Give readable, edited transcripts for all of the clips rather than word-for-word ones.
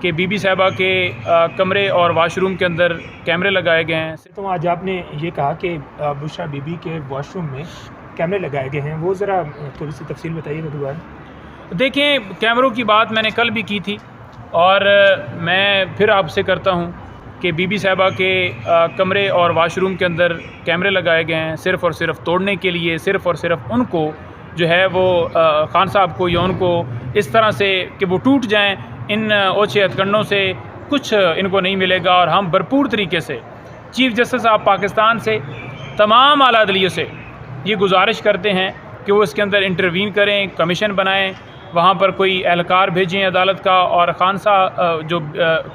کہ be be صاحبہ کے کمرے اور واش روم کے اندر کیمرے لگائے گئے ہیں۔ تو آج آپ نے یہ کہا کہ بشریٰ بی بی کے واش روم میں کیمرے لگائے گئے ہیں، وہ ذرا تھوڑی سی تفصیل بتائیے گا دوبارہ۔ دیکھیں، کیمروں کی بات میں نے کل بھی کی تھی اور میں پھر آپ سے کرتا ہوں کہ بی بی صاحبہ کے کمرے اور واش روم کے اندر کیمرے لگائے گئے ہیں صرف اور صرف توڑنے کے لیے، صرف اور صرف ان کو جو ہے وہ خان صاحب کو یا ان کو اس طرح سے کہ وہ ٹوٹ جائیں، ان اوچھے ہتھ کنڈوں سے کچھ ان کو نہیں ملے گا۔ اور ہم بھرپور طریقے سے چیف جسٹس آف پاکستان سے، تمام اعلیٰ عدلیہ سے یہ گزارش کرتے ہیں کہ وہ اس کے اندر انٹروین کریں، کمیشن بنائیں، وہاں پر کوئی اہلکار بھیجیں عدالت کا، اور خان صاحب جو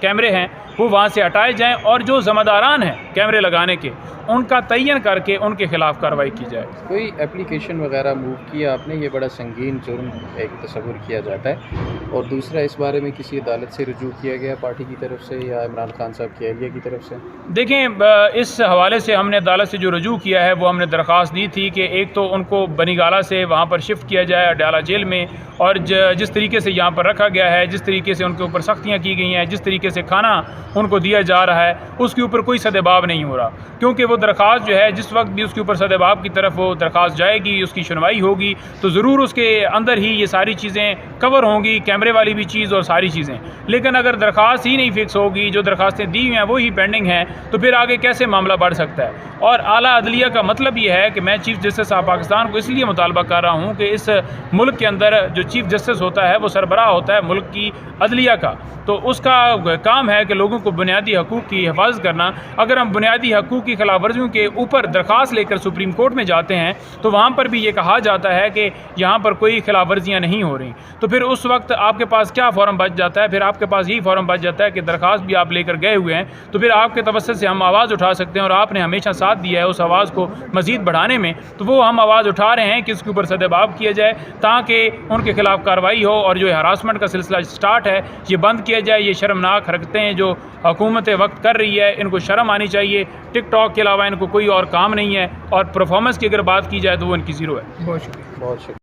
کیمرے ہیں وہ وہاں سے ہٹائے جائیں، اور جو ذمہ داران ہیں کیمرے لگانے کے ان کا تعین کر کے ان کے خلاف کارروائی کی جائے۔ کوئی اپلیکیشن وغیرہ موو کیا آپ نے؟ یہ بڑا سنگین جرم ایک تصور کیا جاتا ہے۔ اور دوسرا، اس بارے میں کسی عدالت سے رجوع کیا گیا پارٹی کی طرف سے یا عمران خان صاحب کی اہلیہ کی طرف سے؟ دیکھیں، اس حوالے سے ہم نے عدالت سے جو رجوع کیا ہے وہ ہم نے درخواست دی تھی کہ ایک تو ان کو بنی گالہ سے وہاں پر شفٹ کیا جائے اڈیالہ جیل میں، اور جس طریقے سے یہاں پر رکھا گیا ہے، جس طریقے سے ان کے اوپر سختیاں کی گئی ہیں، جس طریقے سے کھانا ان کو دیا جا رہا ہے، اس کے اوپر کوئی سدباب نہیں ہو رہا، کیونکہ وہ درخواست جو ہے جس وقت بھی اس کے اوپر سدباب کی طرف وہ درخواست جائے گی، اس کی سنوائی ہوگی تو ضرور اس کے اندر ہی یہ ساری چیزیں کور ہوں گی، کیمرے والی بھی چیز اور ساری چیزیں۔ لیکن اگر درخواست ہی نہیں فکس ہوگی، جو درخواستیں دی ہوئی ہیں وہی پینڈنگ ہیں، تو پھر آگے کیسے معاملہ بڑھ سکتا ہے؟ اور اعلیٰ عدلیہ کا مطلب یہ ہے کہ میں چیف جسٹس آف پاکستان کو اس لیے مطالبہ کر رہا ہوں کہ اس ملک کے اندر جو چیف جسٹس ہوتا ہے وہ سربراہ ہوتا ہے ملک کی عدلیہ کا، تو اس کا کام ہے کہ لوگوں کو بنیادی حقوق کی حفاظت کرنا۔ اگر ہم بنیادی حقوق کی خلاف ورزیوں کے اوپر درخواست لے کر سپریم کورٹ میں جاتے ہیں تو وہاں پر بھی یہ کہا جاتا ہے کہ یہاں پر کوئی خلاف ورزیاں نہیں ہو رہی، تو پھر اس وقت آپ کے پاس کیا فارم بچ جاتا ہے؟ پھر آپ کے پاس یہی فارم بچ جاتا ہے کہ درخواست بھی آپ لے کر گئے ہوئے ہیں، تو پھر آپ کے توسط سے ہم آواز اٹھا سکتے ہیں، اور آپ نے ہمیشہ ساتھ دیا ہے اس آواز کو مزید بڑھانے میں، تو وہ ہم آواز اٹھا رہے ہیں کہ اس کے اوپر سدباب کیا جائے تاکہ ان کے خلاف کارروائی ہو، اور جو ہراسمنٹ کا سلسلہ سٹارٹ ہے یہ بند کیا جائے۔ یہ شرمناک حرکتیں ہیں جو حکومت وقت کر رہی ہے، ان کو شرم آنی چاہیے۔ ٹک ٹاک کے علاوہ ان کو کوئی اور کام نہیں ہے، اور پرفارمنس کی اگر بات کی جائے تو وہ ان کی زیرو ہے۔ بہت شکریہ۔